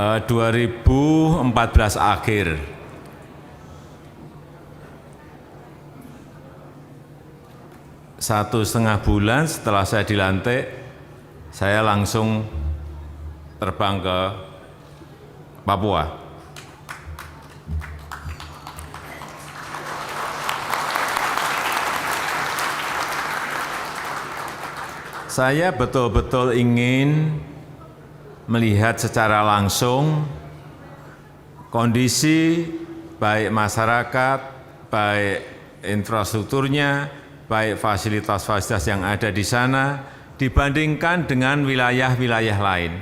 2014 akhir. Satu setengah bulan setelah saya dilantik, saya langsung terbang ke Papua. Saya betul-betul ingin melihat secara langsung kondisi baik masyarakat, baik infrastrukturnya, baik fasilitas-fasilitas yang ada di sana dibandingkan dengan wilayah-wilayah lain.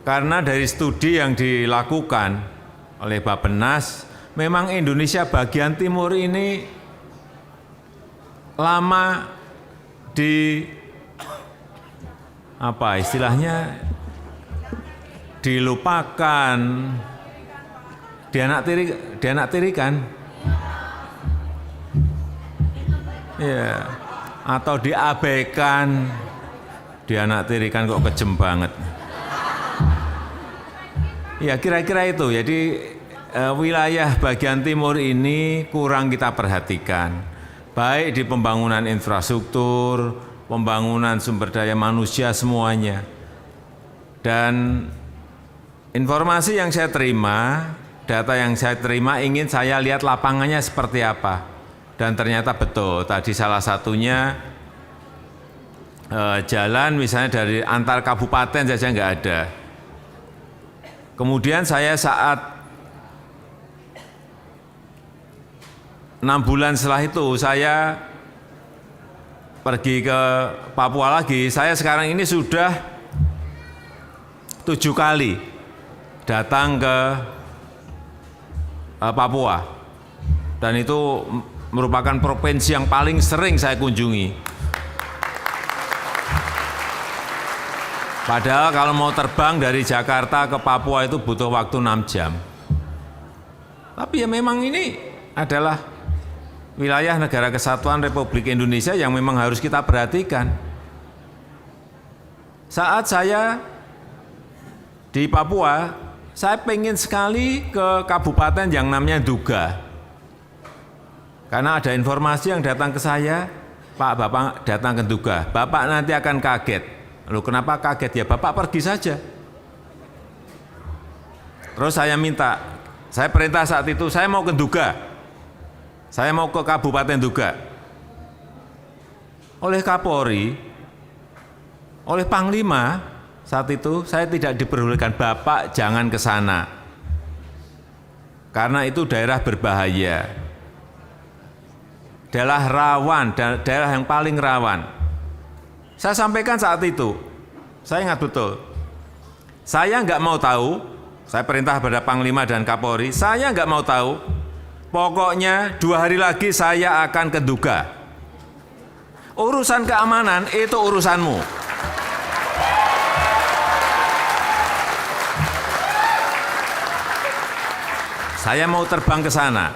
Karena dari studi yang dilakukan oleh Bappenas, memang Indonesia bagian timur ini lama dilupakan, dianaktirikan, ya, atau diabaikan, dianaktirikan kok kejem banget. Ya kira-kira itu. Jadi wilayah bagian timur ini kurang kita perhatikan, baik di pembangunan infrastruktur, pembangunan sumber daya manusia, semuanya. Dan informasi yang saya terima, data yang saya terima, ingin saya lihat lapangannya seperti apa. Dan ternyata betul, tadi salah satunya jalan misalnya dari antar kabupaten saja nggak ada. Kemudian saya saat 6 bulan setelah itu saya pergi ke Papua lagi. Saya sekarang ini sudah 7 kali datang ke Papua, dan itu merupakan provinsi yang paling sering saya kunjungi. Padahal kalau mau terbang dari Jakarta ke Papua itu butuh waktu 6 jam. Tapi ya memang ini adalah wilayah Negara Kesatuan Republik Indonesia yang memang harus kita perhatikan. Saat saya di Papua, saya pengen sekali ke kabupaten yang namanya Nduga. Karena ada informasi yang datang ke saya, Pak, Bapak datang ke Nduga, Bapak nanti akan kaget. Loh, kenapa kaget? Ya Bapak pergi saja. Terus saya minta, saya perintah saat itu, saya mau ke Nduga. Saya mau ke Kabupaten Nduga. Oleh Kapolri, oleh Panglima, saat itu saya tidak diperbolehkan, Bapak jangan ke sana. Karena itu daerah berbahaya. Daerah rawan, daerah yang paling rawan. Saya sampaikan saat itu, saya ingat betul. Saya nggak mau tahu, saya perintah pada Panglima dan Kapolri, saya nggak mau tahu. Pokoknya 2 hari lagi saya akan ke Nduga. Urusan keamanan itu urusanmu. Saya mau terbang ke sana.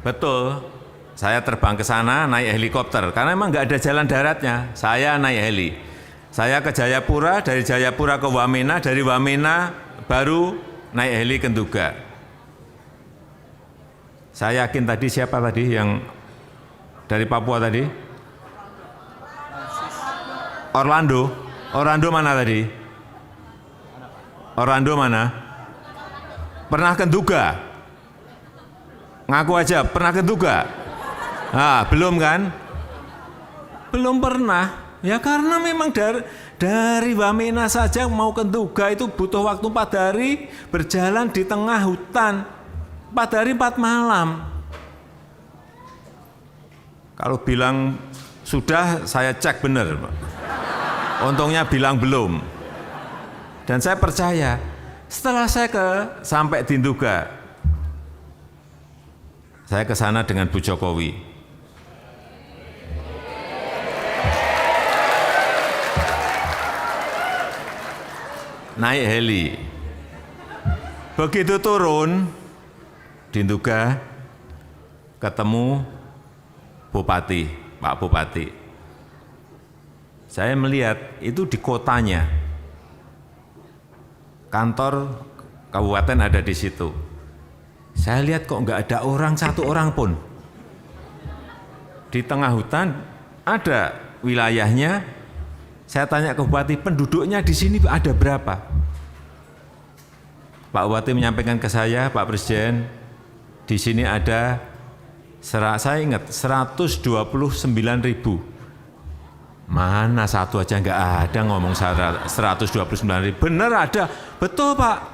Betul, saya terbang ke sana naik helikopter, karena memang nggak ada jalan daratnya. Saya naik heli. Saya ke Jayapura, dari Jayapura ke Wamena, dari Wamena baru naik heli ke Nduga. Saya yakin tadi siapa tadi yang dari Papua tadi? Orlando. Orlando mana tadi? Orlando mana? Pernah ke Nduga? Ngaku aja, pernah ke Nduga? Nah, belum kan? Belum pernah. Ya karena memang dari Wamena saja mau ke Nduga itu butuh waktu 4 hari berjalan di tengah hutan. 4 hari 4 malam. Kalau bilang sudah, saya cek benar. Untungnya bilang belum. Dan saya percaya, setelah saya sampai di Nduga, saya ke sana dengan Bu Jokowi. Naik heli. Begitu turun di Nduga, ketemu Bupati, Pak Bupati. Saya melihat itu di kotanya. kantor kabupaten ada di situ. Saya lihat kok nggak ada orang, satu orang pun. Di tengah hutan ada wilayahnya. Saya tanya ke bupati, penduduknya di sini ada berapa? Pak Bupati menyampaikan ke saya, Pak Presiden, di sini ada, saya ingat, 129.000. Mana satu aja nggak ada ngomong 129.000. Bener ada, betul Pak.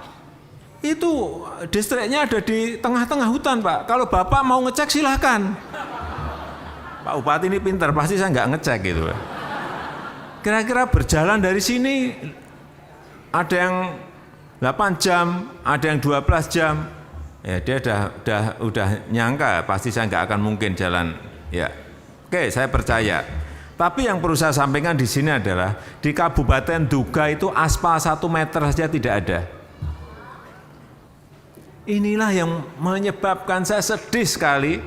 Itu distriknya ada di tengah-tengah hutan Pak. Kalau Bapak mau ngecek silahkan. Pak Bupati ini pintar, pasti saya nggak ngecek gitu. Kira-kira berjalan dari sini ada yang 8 jam, ada yang 12 jam. Ya dia udah nyangka, pasti saya nggak akan mungkin jalan. Ya, oke saya percaya. Tapi yang perlu saya sampaikan di sini adalah di Kabupaten Duga itu aspal 1 meter saja tidak ada. Inilah yang menyebabkan saya sedih sekali.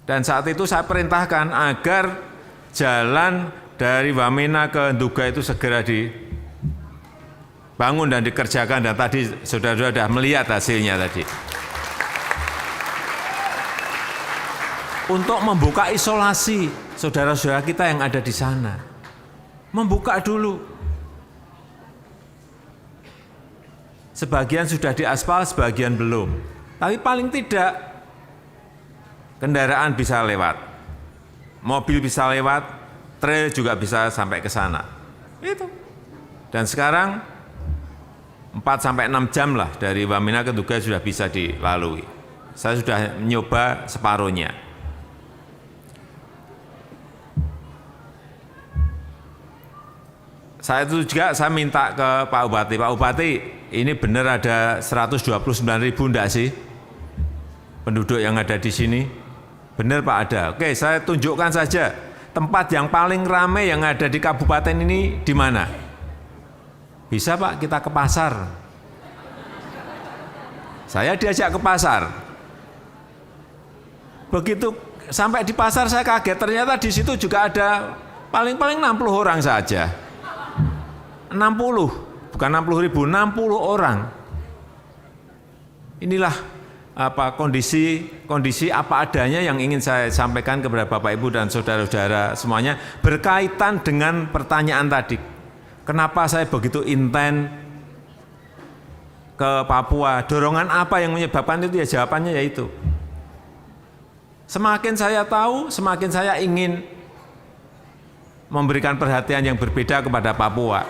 Dan saat itu saya perintahkan agar jalan dari Wamena ke Duga itu segera dibangun dan dikerjakan. Dan tadi saudara-saudara sudah melihat hasilnya tadi. Untuk membuka isolasi saudara-saudara kita yang ada di sana. Membuka dulu. Sebagian sudah diaspal, sebagian belum. Tapi paling tidak kendaraan bisa lewat. Mobil bisa lewat, trail juga bisa sampai ke sana. Itu. Dan sekarang 4-6 jam lah dari Wamena ke Duga sudah bisa dilalui. Saya sudah mencoba separuhnya. Saya itu juga saya minta ke Pak Bupati, Pak Bupati ini benar ada 129.000 enggak sih penduduk yang ada di sini? Benar Pak ada. Oke, saya tunjukkan saja tempat yang paling ramai yang ada di kabupaten ini di mana? Bisa Pak kita ke pasar. Saya diajak ke pasar. Begitu sampai di pasar saya kaget, ternyata di situ juga ada paling-paling 60 orang saja. 60, bukan 60.000, 60 orang. Inilah kondisi apa adanya yang ingin saya sampaikan kepada Bapak Ibu dan saudara-saudara semuanya berkaitan dengan pertanyaan tadi. Kenapa saya begitu intent ke Papua? Dorongan apa yang menyebabkan itu? Ya jawabannya yaitu. Semakin saya tahu, semakin saya ingin memberikan perhatian yang berbeda kepada Papua.